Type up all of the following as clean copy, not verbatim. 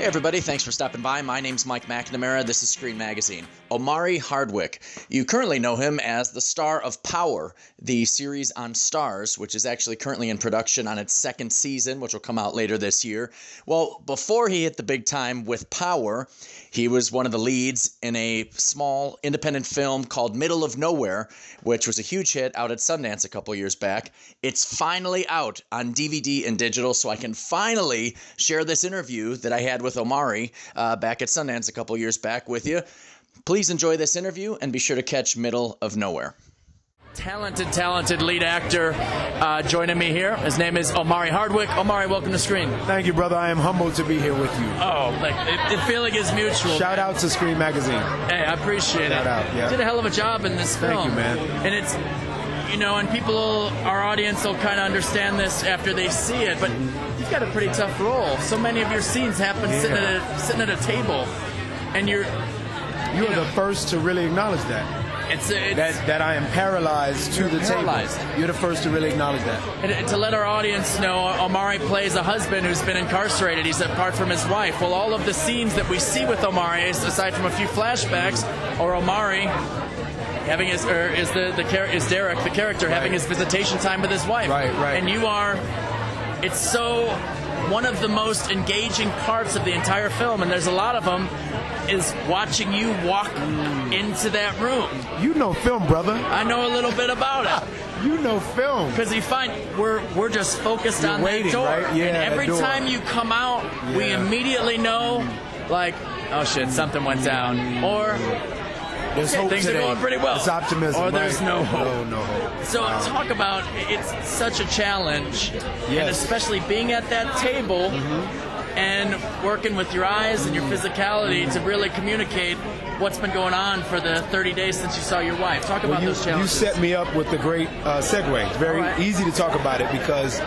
Hey everybody, thanks for stopping by. My name's Mike McNamara. This is Screen Magazine. Omari Hardwick. You currently know him as the star of Power, the series on Starz, which is actually currently in production on its second season, which will come out later this year. Well, before he hit the big time with Power, he was one of the leads in a small independent film called Middle of Nowhere, which was a huge hit out at Sundance a couple years back. It's finally out on DVD and digital, so I can finally share this interview that I had with Omari back at Sundance a couple years back with you. Please enjoy this interview and be sure to catch Middle of Nowhere. Talented lead actor joining me here. His name is Omari Hardwick. Omari, welcome to Screen. Thank you, brother. I am humbled to be here with you. Oh, the feeling is mutual. Shout out to Screen Magazine. Hey, I appreciate it. Shout out, yeah. You did a hell of a job in this film. Thank you, man. And it's, you know, and our audience will kind of understand this after they see it, but you've got a pretty tough role. So many of your scenes happen sitting at a table, and you're the first to really acknowledge that. That I am paralyzed to the table. You're the first to really acknowledge that. And to let our audience know, Omari plays a husband who's been incarcerated. He's apart from his wife. Well, all of the scenes that we see with Omari, aside from a few flashbacks, are Omari having is Derek, the character, having his visitation time with his wife. Right. And it's so one of the most engaging parts of the entire film, and there's a lot of them, is watching you walk into that room. You know film, brother. I know a little bit about it. You know film. Because you find we're just focused on waiting, that door. Right? Yeah, and every time you come out, we immediately know, like, oh shit, something went down. Or there's hope things today. are going pretty well. It's optimism. Or there's no hope. No hope. So talk about, it's such a challenge. Yes. And especially being at that table and working with your eyes and your physicality to really communicate what's been going on for the 30 days since you saw your wife. Talk about those challenges. You set me up with the great segue. It's very easy to talk about it because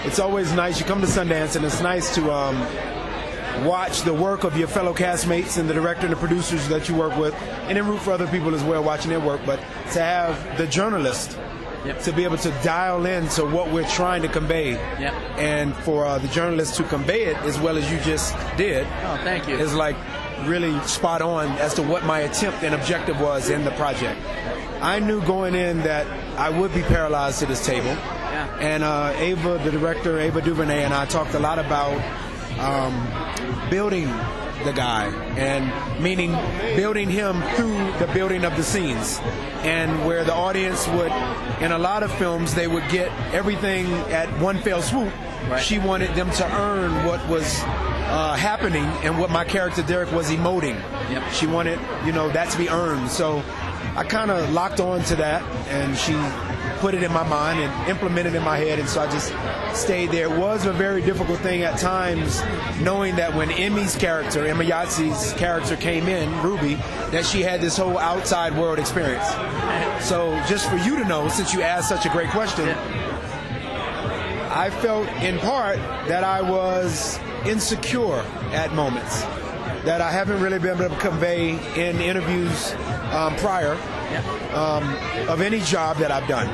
it's always nice. You come to Sundance and it's nice to watch the work of your fellow castmates and the director and the producers that you work with, and then root for other people as well watching their work. But to have the journalist to be able to dial in to what we're trying to convey, and for the journalist to convey it as well as you just did, thank you, is like really spot on as to what my attempt and objective was in the project. I knew going in that I would be paralyzed to this table, and Ava, the director, Ava DuVernay, and I talked a lot about building the guy, and meaning building him through the building of the scenes, and where the audience would, in a lot of films, they would get everything at one fell swoop. She wanted them to earn what was happening and what my character Derek was emoting. She wanted, that to be earned. So I kind of locked on to that, and she put it in my mind and implemented it in my head, and so I just stayed there. It was a very difficult thing at times, knowing that when Emmy's character, Emma Yahtzee's character came in, Ruby, that she had this whole outside world experience. So just for you to know, since you asked such a great question, I felt in part that I was insecure at moments, that I haven't really been able to convey in interviews prior of any job that I've done,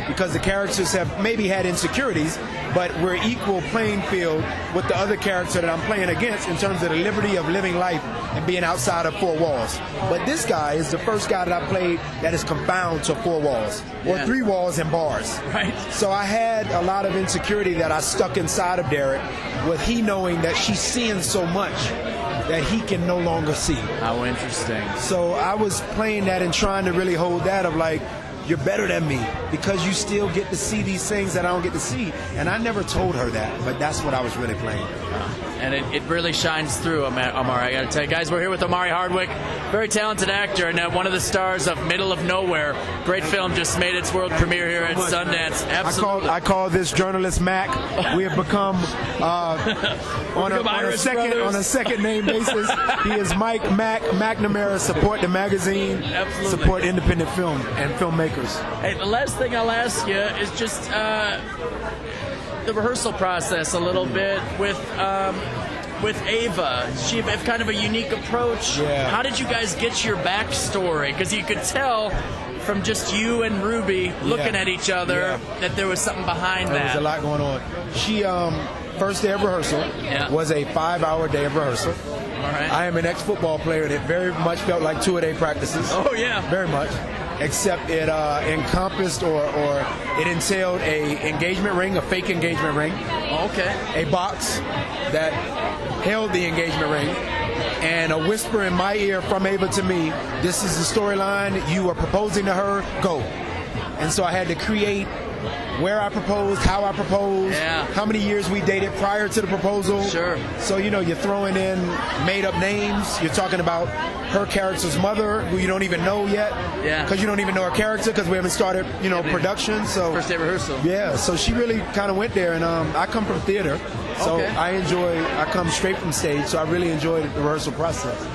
because the characters have maybe had insecurities, but we're equal playing field with the other character that I'm playing against in terms of the liberty of living life and being outside of four walls. But this guy is the first guy that I played that is confined to four walls, or three walls and bars. So I had a lot of insecurity that I stuck inside of Derek, with he knowing that she's seeing so much that he can no longer see. How interesting. So I was playing that and trying to really hold that of like, you're better than me because you still get to see these things that I don't get to see. And I never told her that, but that's what I was really playing. And it really shines through, Omari. I got to tell you guys, we're here with Omari Hardwick, very talented actor, and one of the stars of Middle of Nowhere. Great film, just made its world premiere here at Sundance. Absolutely. I call this journalist Mac. We have become on a second name basis. He is Mike McNamara. Support the magazine. Absolutely. Support independent film and filmmakers. Hey, the last thing I'll ask you is just the rehearsal process a little bit with Ava. She had kind of a unique approach. How did you guys get your backstory? Because you could tell from just you and Ruby looking at each other that there was something behind that. There was a lot going on. She, first day of rehearsal was a 5-hour day of rehearsal. All right. I am an ex-football player, and it very much felt like 2-a-day practices. Oh, yeah. Very much. Except it encompassed or it entailed a engagement ring, a fake engagement ring. Okay. A box that held the engagement ring, and a whisper in my ear from Ava to me, this is the storyline, you are proposing to her, go. And so I had to create where I proposed, how I proposed, how many years we dated prior to the proposal. Sure. So, you're throwing in made-up names. You're talking about her character's mother, who you don't even know yet. Yeah. Because you don't even know her character, because we haven't started, production. So first day rehearsal. Yeah, so she really kind of went there, and I come from theater, so I come straight from stage, so I really enjoyed the rehearsal process.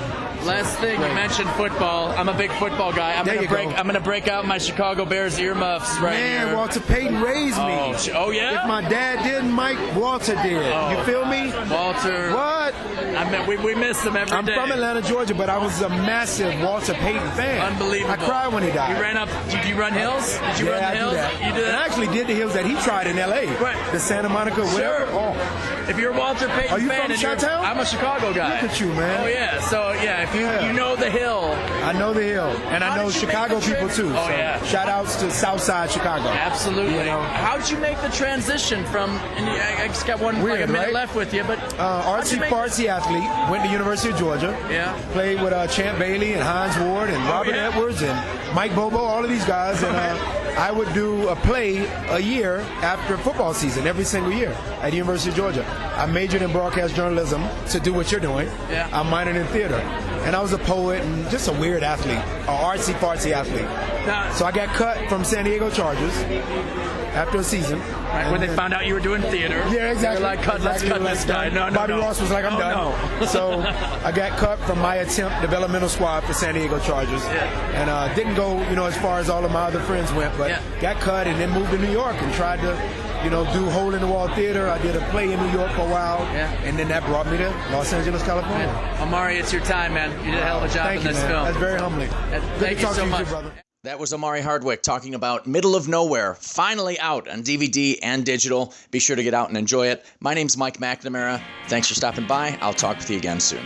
Last thing, you mentioned football. I'm a big football guy. I'm gonna break out my Chicago Bears earmuffs right here. Man, Walter Payton raised me. Oh yeah. If my dad didn't, Mike Walter did. You feel me? Walter. What? We miss him every day. I'm from Atlanta, Georgia, but I was a massive Walter Payton fan. Unbelievable. I cried when he died. You ran up. Did you run hills? Did you run the hills? Do that. You did that? And I actually did the hills that he tried in L.A. Right. The Santa Monica, whatever. Sure. Oh. If you're a Walter Payton Are you fan, from Chi-Town? I'm a Chicago guy. Look at you, man. Oh yeah. So if you know the hill. I know the hill, and I know Chicago people too. Oh yeah. Shout outs to Southside Chicago. Absolutely. How'd you make the transition from? And I just got one Weird, like a minute right? left with you, but artsy fartsy athlete. Went to University of Georgia. Yeah. Played with Champ Bailey and Hines Ward and Robert Edwards and Mike Bobo, all of these guys, and I would do a play a year after football season, every single year at the University of Georgia. I majored in broadcast journalism to do what you're doing. Yeah. I minored in theater. And I was a poet and just a weird athlete, an artsy-fartsy athlete. So I got cut from San Diego Chargers after a season. Right, when they found out you were doing theater. Yeah, exactly. They're like, let's cut this guy. No. Bobby Ross was like, I'm done. No. So I got cut from my attempt developmental squad for San Diego Chargers. Yeah. And didn't go, as far as all of my other friends went, but got cut and then moved to New York and tried to do hole in the wall theater. I did a play in New York for a while, and then that brought me to Los Angeles, California. Omari, it's your time, man. You did a hell of a job in this film. That's very humbling. Thank you so much. Brother. That was Omari Hardwick talking about Middle of Nowhere, finally out on DVD and digital. Be sure to get out and enjoy it. My name's Mike McNamara. Thanks for stopping by. I'll talk with you again soon.